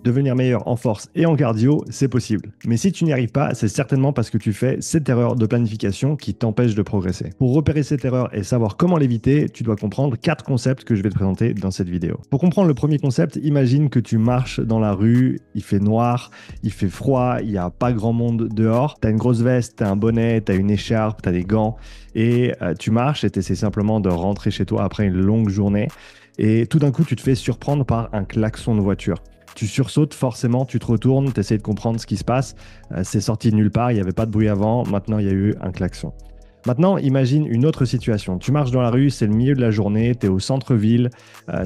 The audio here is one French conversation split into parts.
Devenir meilleur en force et en cardio, c'est possible. Mais si tu n'y arrives pas, c'est certainement parce que tu fais cette erreur de planification qui t'empêche de progresser. Pour repérer cette erreur et savoir comment l'éviter, tu dois comprendre 4 concepts que je vais te présenter dans cette vidéo. Pour comprendre le premier concept, imagine que tu marches dans la rue, il fait noir, il fait froid, il n'y a pas grand monde dehors, tu as une grosse veste, tu as un bonnet, tu as une écharpe, tu as des gants, et tu marches et tu essaies simplement de rentrer chez toi après une longue journée, et tout d'un coup tu te fais surprendre par un klaxon de voiture. Tu sursautes forcément, tu te retournes, tu essaies de comprendre ce qui se passe. C'est sorti de nulle part, il n'y avait pas de bruit avant, maintenant il y a eu un klaxon. Maintenant, imagine une autre situation. Tu marches dans la rue, c'est le milieu de la journée, tu es au centre-ville,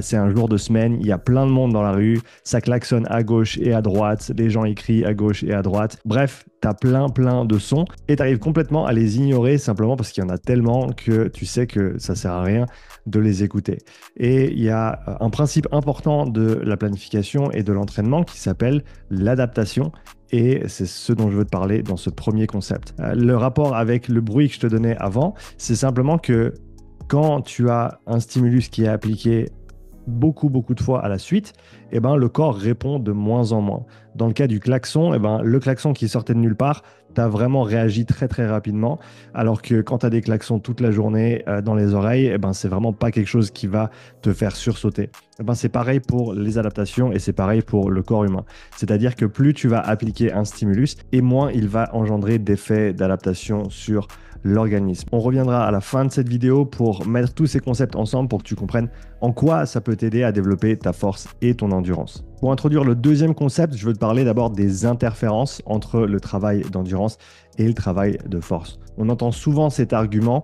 c'est un jour de semaine, il y a plein de monde dans la rue, ça klaxonne à gauche et à droite, les gens écrient à gauche et à droite. Bref, tu as plein de sons et tu arrives complètement à les ignorer simplement parce qu'il y en a tellement que tu sais que ça sert à rien de les écouter. Et il y a un principe important de la planification et de l'entraînement qui s'appelle l'adaptation. Et c'est ce dont je veux te parler dans ce premier concept. Le rapport avec le bruit que je te donnais avant, c'est simplement que quand tu as un stimulus qui est appliqué beaucoup de fois à la suite, eh ben, le corps répond de moins en moins. Dans le cas du klaxon, eh ben, le klaxon qui sortait de nulle part, tu as vraiment réagi très rapidement, alors que quand tu as des klaxons toute la journée dans les oreilles, eh ben, c'est vraiment pas quelque chose qui va te faire sursauter. Eh ben, c'est pareil pour les adaptations et c'est pareil pour le corps humain. C'est-à-dire que plus tu vas appliquer un stimulus et moins il va engendrer d'effets d'adaptation sur l'organisme. On reviendra à la fin de cette vidéo pour mettre tous ces concepts ensemble pour que tu comprennes en quoi ça peut t'aider à développer ta force et ton endurance. Pour introduire le deuxième concept, je veux te parler d'abord des interférences entre le travail d'endurance et le travail de force. On entend souvent cet argument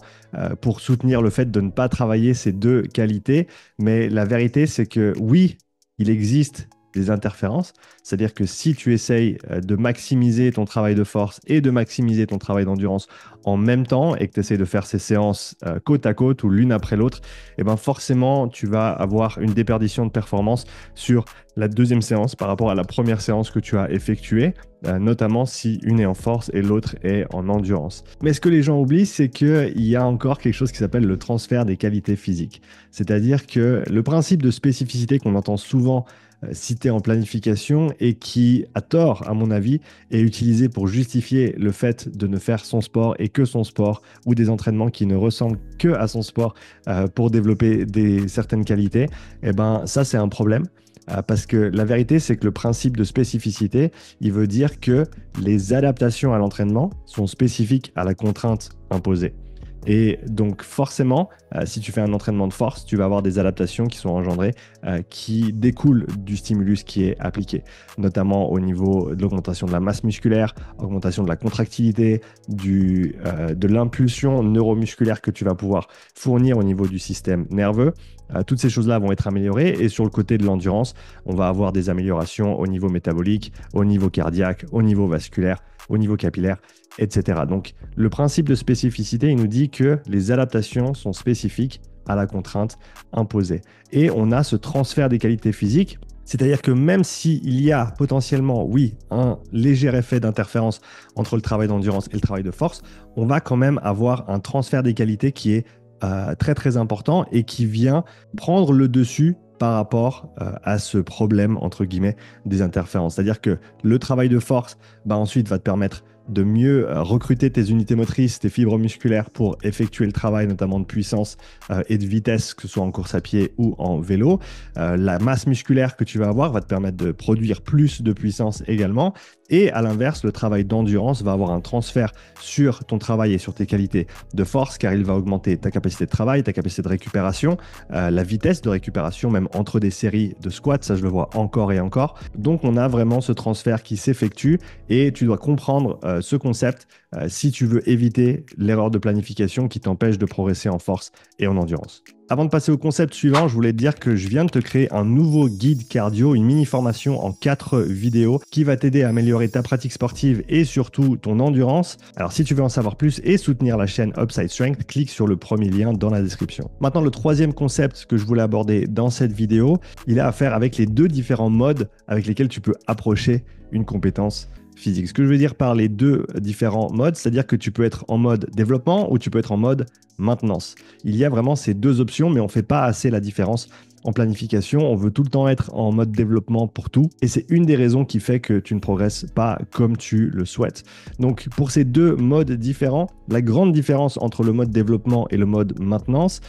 pour soutenir le fait de ne pas travailler ces deux qualités, mais la vérité c'est que oui, il existe des interférences, c'est-à-dire que si tu essayes de maximiser ton travail de force et de maximiser ton travail d'endurance en même temps et que tu essayes de faire ces séances côte à côte ou l'une après l'autre, eh ben forcément tu vas avoir une déperdition de performance sur la deuxième séance par rapport à la première séance que tu as effectuée, notamment si une est en force et l'autre est en endurance. Mais ce que les gens oublient, c'est qu'il y a encore quelque chose qui s'appelle le transfert des qualités physiques. C'est-à-dire que le principe de spécificité qu'on entend souvent cité en planification et qui, à tort, à mon avis, est utilisé pour justifier le fait de ne faire son sport et que son sport ou des entraînements qui ne ressemblent que à son sport pour développer certaines qualités, eh ben, ça, c'est un problème. Parce que la vérité, c'est que le principe de spécificité, il veut dire que les adaptations à l'entraînement sont spécifiques à la contrainte imposée. Et donc forcément, si tu fais un entraînement de force, tu vas avoir des adaptations qui sont engendrées, qui découlent du stimulus qui est appliqué, notamment au niveau de l'augmentation de la masse musculaire, augmentation de la contractilité, de l'impulsion neuromusculaire que tu vas pouvoir fournir au niveau du système nerveux. Toutes ces choses-là vont être améliorées et sur le côté de l'endurance, on va avoir des améliorations au niveau métabolique, au niveau cardiaque, au niveau vasculaire, au niveau capillaire, etc. Donc, le principe de spécificité, il nous dit que les adaptations sont spécifiques à la contrainte imposée. Et on a ce transfert des qualités physiques, c'est-à-dire que même s'il y a potentiellement, oui, un léger effet d'interférence entre le travail d'endurance et le travail de force, on va quand même avoir un transfert des qualités qui est très important et qui vient prendre le dessus par rapport à ce problème, entre guillemets, des interférences. C'est-à-dire que le travail de force, ensuite, va te permettre de mieux recruter tes unités motrices, tes fibres musculaires pour effectuer le travail, notamment de puissance et de vitesse, que ce soit en course à pied ou en vélo. La masse musculaire que tu vas avoir va te permettre de produire plus de puissance également. Et à l'inverse, le travail d'endurance va avoir un transfert sur ton travail et sur tes qualités de force, car il va augmenter ta capacité de travail, ta capacité de récupération, la vitesse de récupération, même entre des séries de squats, ça je le vois encore et encore. Donc on a vraiment ce transfert qui s'effectue et tu dois comprendre ce concept si tu veux éviter l'erreur de planification qui t'empêche de progresser en force et en endurance. Avant de passer au concept suivant, je voulais te dire que je viens de te créer un nouveau guide cardio, une mini-formation en 4 vidéos qui va t'aider à améliorer ta pratique sportive et surtout ton endurance. Alors si tu veux en savoir plus et soutenir la chaîne Upside Strength, clique sur le premier lien dans la description. Maintenant, le troisième concept que je voulais aborder dans cette vidéo, il a à faire avec les deux différents modes avec lesquels tu peux approcher une compétence physique. Ce que je veux dire par les deux différents modes, c'est-à-dire que tu peux être en mode développement ou tu peux être en mode maintenance. Il y a vraiment ces deux options, mais on ne fait pas assez la différence en planification, on veut tout le temps être en mode développement pour tout. Et c'est une des raisons qui fait que tu ne progresses pas comme tu le souhaites. Donc, pour ces deux modes différents, la grande différence entre le mode développement et le mode maintenance,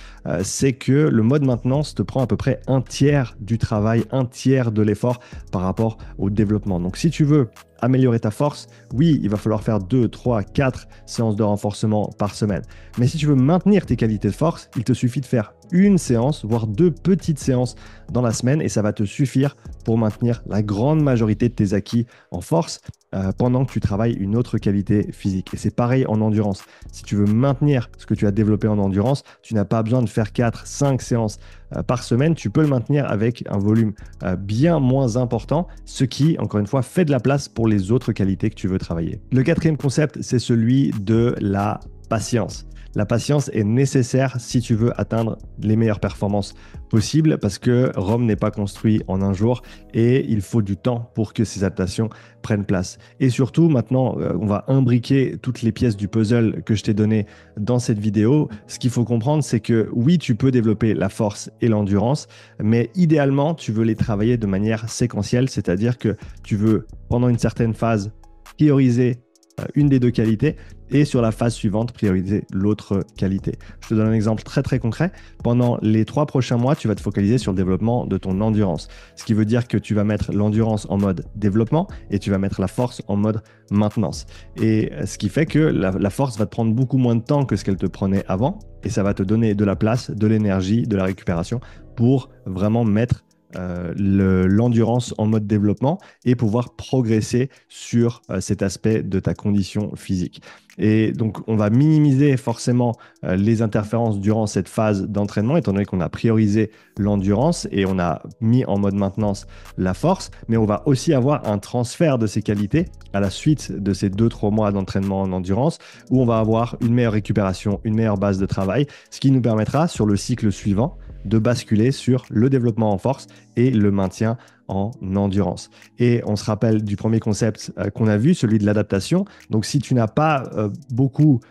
c'est que le mode maintenance te prend à peu près un tiers du travail, un tiers de l'effort par rapport au développement. Donc, si tu veux améliorer ta force, oui, il va falloir faire 2, 3, 4 séances de renforcement par semaine. Mais si tu veux maintenir tes qualités de force, il te suffit de faire une séance, voire 2 petites séances dans la semaine et ça va te suffire pour maintenir la grande majorité de tes acquis en force pendant que tu travailles une autre qualité physique. Et c'est pareil en endurance. Si tu veux maintenir ce que tu as développé en endurance, tu n'as pas besoin de faire 4, 5 séances par semaine. Tu peux le maintenir avec un volume bien moins important, ce qui, encore une fois, fait de la place pour les autres qualités que tu veux travailler. Le quatrième concept, c'est celui de la patience. La patience est nécessaire si tu veux atteindre les meilleures performances possibles parce que Rome n'est pas construit en un jour et il faut du temps pour que ces adaptations prennent place. Et surtout, maintenant, on va imbriquer toutes les pièces du puzzle que je t'ai donné dans cette vidéo. Ce qu'il faut comprendre, c'est que oui, tu peux développer la force et l'endurance, mais idéalement, tu veux les travailler de manière séquentielle, c'est-à-dire que tu veux, pendant une certaine phase, prioriser une des deux qualités et sur la phase suivante, prioriser l'autre qualité. Je te donne un exemple très très concret. Pendant les 3 prochains mois, tu vas te focaliser sur le développement de ton endurance. Ce qui veut dire que tu vas mettre l'endurance en mode développement et tu vas mettre la force en mode maintenance. Et ce qui fait que la force va te prendre beaucoup moins de temps que ce qu'elle te prenait avant et ça va te donner de la place, de l'énergie, de la récupération pour vraiment mettre l'endurance en mode développement et pouvoir progresser sur cet aspect de ta condition physique. Et donc, on va minimiser forcément les interférences durant cette phase d'entraînement, étant donné qu'on a priorisé l'endurance et on a mis en mode maintenance la force, mais on va aussi avoir un transfert de ces qualités à la suite de ces 2-3 mois d'entraînement en endurance, où on va avoir une meilleure récupération, une meilleure base de travail, ce qui nous permettra sur le cycle suivant de basculer sur le développement en force et le maintien en endurance. Et on se rappelle du premier concept qu'on a vu, celui de l'adaptation. Donc, si tu n'as pas beaucoup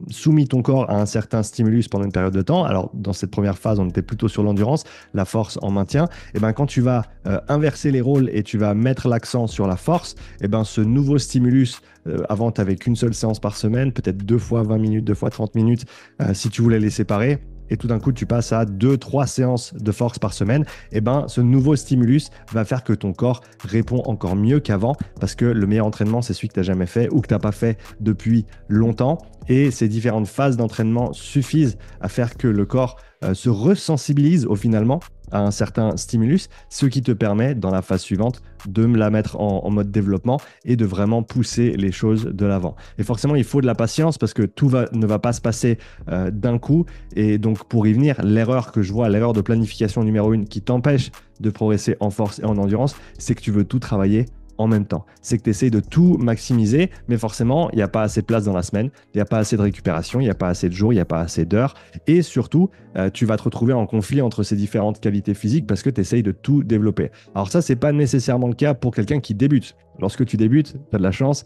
soumis ton corps à un certain stimulus pendant une période de temps, alors dans cette première phase, on était plutôt sur l'endurance, la force en maintien, et ben quand tu vas inverser les rôles et tu vas mettre l'accent sur la force, et ben ce nouveau stimulus, avant tu n'avais qu'une seule séance par semaine, peut-être 2 fois 20 minutes, 2 fois 30 minutes, si tu voulais les séparer, et tout d'un coup, tu passes à 2-3 séances de force par semaine, et ben, ce nouveau stimulus va faire que ton corps répond encore mieux qu'avant parce que le meilleur entraînement, c'est celui que tu n'as jamais fait ou que tu n'as pas fait depuis longtemps. Et ces différentes phases d'entraînement suffisent à faire que le corps se resensibilise finalement à un certain stimulus, ce qui te permet dans la phase suivante de la mettre en mode développement et de vraiment pousser les choses de l'avant. Et forcément, il faut de la patience parce que tout ne va pas se passer d'un coup. Et donc, pour y venir, l'erreur que je vois, l'erreur de planification numéro 1 qui t'empêche de progresser en force et en endurance, c'est que tu veux tout travailler en même temps. C'est que tu essaies de tout maximiser, mais forcément, il n'y a pas assez de place dans la semaine, il n'y a pas assez de récupération, il n'y a pas assez de jours, il n'y a pas assez d'heures. Et surtout, tu vas te retrouver en conflit entre ces différentes qualités physiques parce que tu essayes de tout développer. Alors ça, c'est pas nécessairement le cas pour quelqu'un qui débute. Lorsque tu débutes, tu as de la chance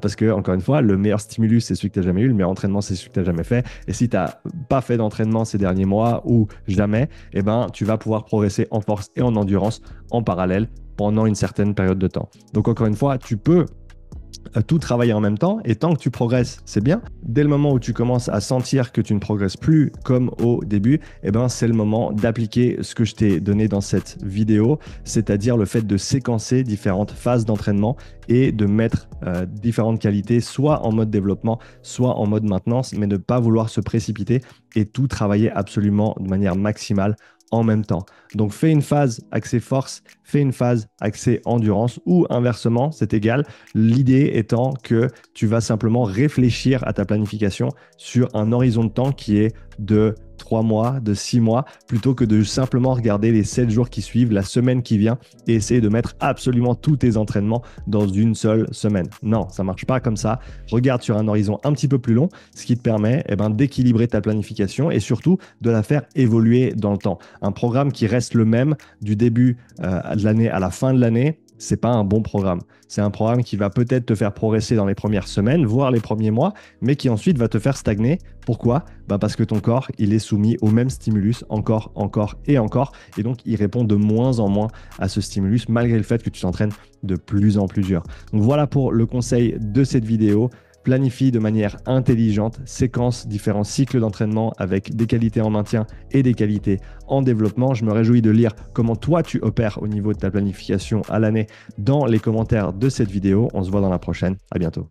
parce que, encore une fois, le meilleur stimulus, c'est celui que tu n'as jamais eu, le meilleur entraînement, c'est celui que tu n'as jamais fait. Et si tu n'as pas fait d'entraînement ces derniers mois ou jamais, eh ben, tu vas pouvoir progresser en force et en endurance en parallèle pendant une certaine période de temps. Donc, encore une fois, tu peux tout travailler en même temps et tant que tu progresses, c'est bien. Dès le moment où tu commences à sentir que tu ne progresses plus comme au début, eh ben, c'est le moment d'appliquer ce que je t'ai donné dans cette vidéo, c'est-à-dire le fait de séquencer différentes phases d'entraînement et de mettre différentes qualités soit en mode développement, soit en mode maintenance, mais ne pas vouloir se précipiter et tout travailler absolument de manière maximale en même temps. Donc, fais une phase axée force, fais une phase axée endurance ou inversement, c'est égal. L'idée étant que tu vas simplement réfléchir à ta planification sur un horizon de temps qui est de 3 mois, de 6 mois, plutôt que de simplement regarder les 7 jours qui suivent, la semaine qui vient et essayer de mettre absolument tous tes entraînements dans une seule semaine. Non, ça ne marche pas comme ça. Regarde sur un horizon un petit peu plus long, ce qui te permet d'équilibrer ta planification et surtout de la faire évoluer dans le temps. Un programme qui reste le même du début de l'année à la fin de l'année, c'est pas un bon programme. C'est un programme qui va peut-être te faire progresser dans les premières semaines, voire les premiers mois, mais qui ensuite va te faire stagner. Pourquoi? Parce que ton corps, il est soumis au même stimulus encore, encore et encore. Et donc, il répond de moins en moins à ce stimulus, malgré le fait que tu t'entraînes de plus en plus dur. Donc voilà pour le conseil de cette vidéo. Planifie de manière intelligente, séquence différents cycles d'entraînement avec des qualités en maintien et des qualités en développement. Je me réjouis de lire comment toi tu opères au niveau de ta planification à l'année dans les commentaires de cette vidéo. On se voit dans la prochaine. À bientôt.